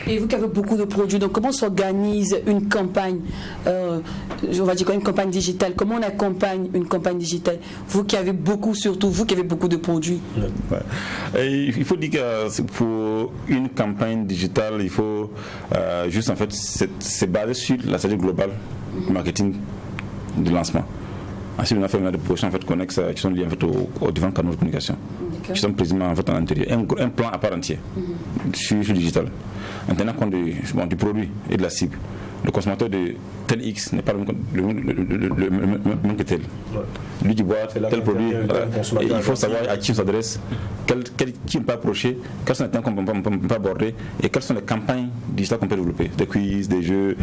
Et vous qui avez beaucoup de produits, donc comment s'organise une campagne, on va dire une campagne digitale? Comment on accompagne une campagne digitale? Vous qui avez beaucoup, surtout vous qui avez beaucoup de produits. Et il faut dire que pour une campagne digitale, il faut juste en fait c'est basé sur la stratégie globale marketing de lancement. Ensuite, on a fait des propositions en fait, connexes qui sont liées en fait, aux différents canaux de communication, qui sont précisément en fait, en intérieur. Un plan à part entier sur le digital. En tenant compte du produit et de la cible. Le consommateur de tel X n'est pas le même que tel. Lui qui boit tel produit, et il faut savoir à qui on s'adresse, qui on peut approcher, quels sont les thèmes qu'on peut aborder et quelles sont les campagnes digitales qu'on peut développer. Des quiz, des jeux,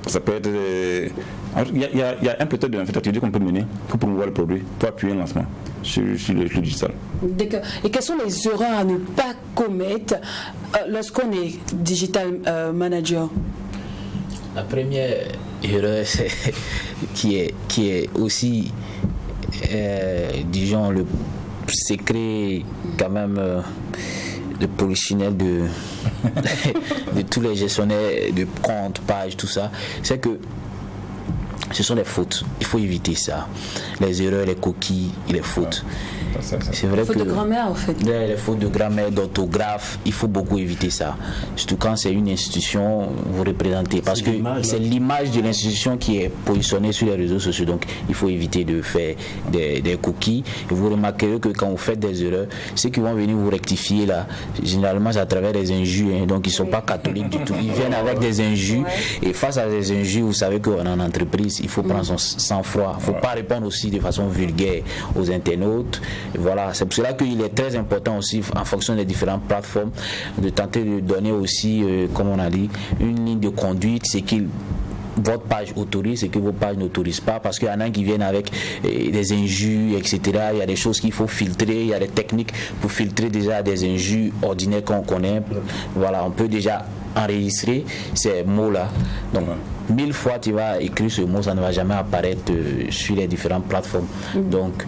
ça peut être. Il y a un peut-être d'activité qu'on peut mener pour promouvoir le produit, pour appuyer un lancement sur le digital. D'accord. Et quelles sont les erreurs à ne pas commettre lorsqu'on est digital manager? La première erreur qui est aussi, disons, le secret quand même de polichinelle de tous les gestionnaires de comptes, pages, tout ça, c'est que ce sont des fautes. Il faut éviter ça. Les erreurs, les coquilles, les fautes. C'est vrai fautes de grammaire en fait. Les fautes de grammaire, d'orthographe, il faut beaucoup éviter ça. Surtout quand c'est une institution, vous représentez. Parce que c'est l'image de l'institution qui est positionnée sur les réseaux sociaux. Donc il faut éviter de faire des coquilles. Et vous remarquerez que quand vous faites des erreurs, ceux qui vont venir vous rectifier là, généralement c'est à travers des injures. Hein, donc ils ne sont pas catholiques du tout. Ils viennent avec des injures. Et face à des injures, vous savez qu'on est en entreprise, il faut prendre son sang-froid. Il ne faut pas répondre aussi de façon vulgaire aux internautes. Voilà, c'est pour cela qu'il est très important aussi, en fonction des différentes plateformes, de tenter de donner aussi, comme on a dit, une ligne de conduite, c'est qu'il votre page autorise et que vos pages n'autorisent pas, parce qu'il y en a qui viennent avec des injures, etc. Il y a des choses qu'il faut filtrer, il y a des techniques pour filtrer déjà des injures ordinaires qu'on connaît. Voilà, on peut déjà enregistrer ces mots-là. Donc, 1000 fois tu vas écrire ce mot, ça ne va jamais apparaître sur les différentes plateformes. Donc,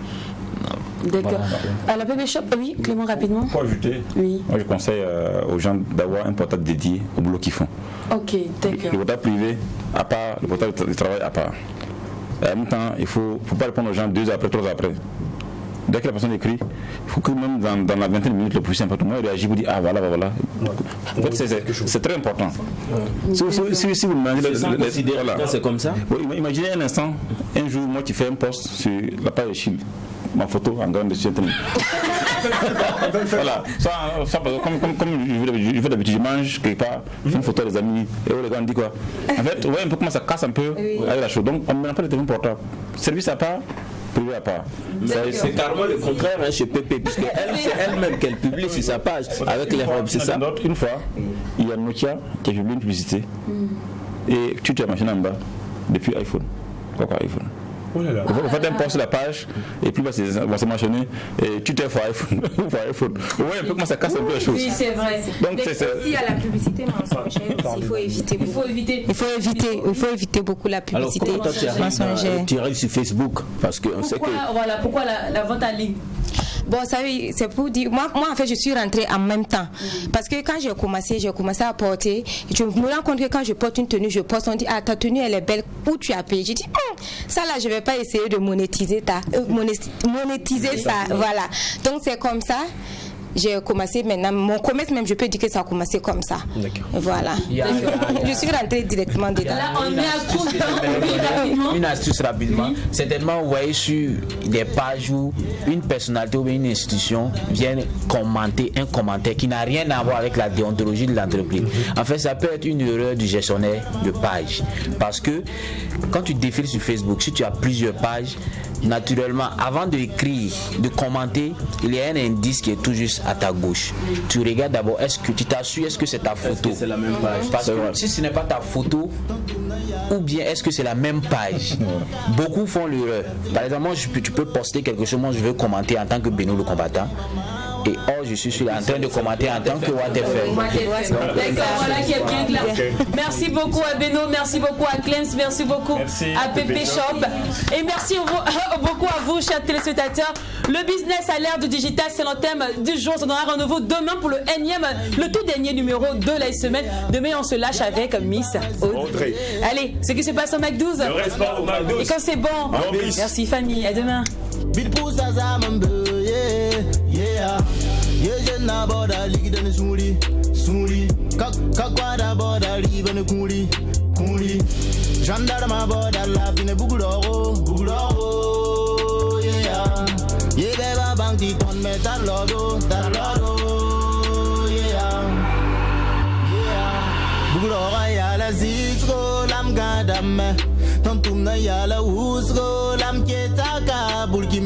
D'accord. À la PB Shop, oui, Clément, rapidement. Pour ajouter, oui. Moi je conseille aux gens d'avoir un portable dédié au boulot qu'ils font. Ok, d'accord. Le portable privé à part, le portable de travail à part. Et en même temps, il ne faut pas répondre aux gens 2 heures après, 3 heures après. Dès que la personne écrit, il faut que même dans la vingtaine de minutes le plus simple, moi il réagit, vous dit ah voilà. En fait, c'est très important. Si vous imaginez, c'est comme ça. Imaginez un instant, un jour, moi qui fais un post sur la page de Chine, ma photo en grande dessus internet. Voilà, ça comme je fais d'habitude, je mange quelque part, je fais une photo des amis, et les gens me disent quoi. En fait, vous voyez un peu comment ça casse un peu avec la chose. Donc on ne met pas le téléphone portable. Service à part, privé à part. C'est carrément le contraire chez Pépé, puisque c'est elle-même qu'elle publie sur sa page avec les robes, c'est ça. Une fois, il y a Nokia qui a publié une publicité et tu as machine en bas depuis iPhone. Pourquoi iPhone? Vous faites un post sur la page et puis c'est mentionné et tu t'es pour iPhone. Vous voyez un peu comment ça casse un peu les choses. Oui, c'est vrai. Donc si à la publicité mensongère, il faut éviter. Il faut éviter beaucoup la publicité mensongère. Tu arrives sur Facebook parce qu'on sait que. Voilà, pourquoi la vente en ligne? Bon, ça c'est pour dire. Moi, en fait, je suis rentrée en même temps. Parce que quand j'ai commencé à porter. Je me rends compte que quand je porte une tenue, on dit ah, ta tenue elle est belle. Où tu as payé? Je dis ça là, je vais pas essayer de monétiser ça. Voilà. Donc c'est comme ça. J'ai commencé maintenant, mon commerce même, je peux dire que ça a commencé comme ça. Voilà. Je suis rentrée directement dedans. Là, on est à court. Une astuce rapidement. Certainement, vous voyez sur des pages où une personnalité ou une institution vient commenter un commentaire qui n'a rien à voir avec la déontologie de l'entreprise. En fait, ça peut être une erreur du gestionnaire de page. Parce que quand tu défiles sur Facebook, si tu as plusieurs pages, naturellement, avant d'écrire, de commenter, il y a un indice qui est tout juste à ta gauche. Tu regardes d'abord, est-ce que tu t'assures, est-ce que c'est ta photo? Est-ce que c'est la même page? Parce que si ce n'est pas ta photo, ou bien est-ce que c'est la même page? Beaucoup font l'erreur. Par exemple, moi, tu peux poster quelque chose, moi je veux commenter en tant que Beno le combattant. Et je suis en train de commenter en tant que WattFM. Voilà qui est bien clair. Merci beaucoup à Beno, merci beaucoup à Clems, merci beaucoup à Pépé Shop. Et merci beaucoup à vous, chers téléspectateurs. Le business à l'ère du digital, c'est le thème du jour. On aura rendez-vous demain pour le tout dernier numéro de la semaine. Demain, on se lâche avec Miss Audrey. Allez, ce qui se passe au McDouze. Et quand c'est bon, merci famille, à demain. na boda ligida ni suli kakwada boda liba ni kuli gendarme boda la fine buguloro yeah ye beba banki ton me talodo yeah buguloro ya la zizgo lam gadam tontum na ya la uzgo lam ketaka bulki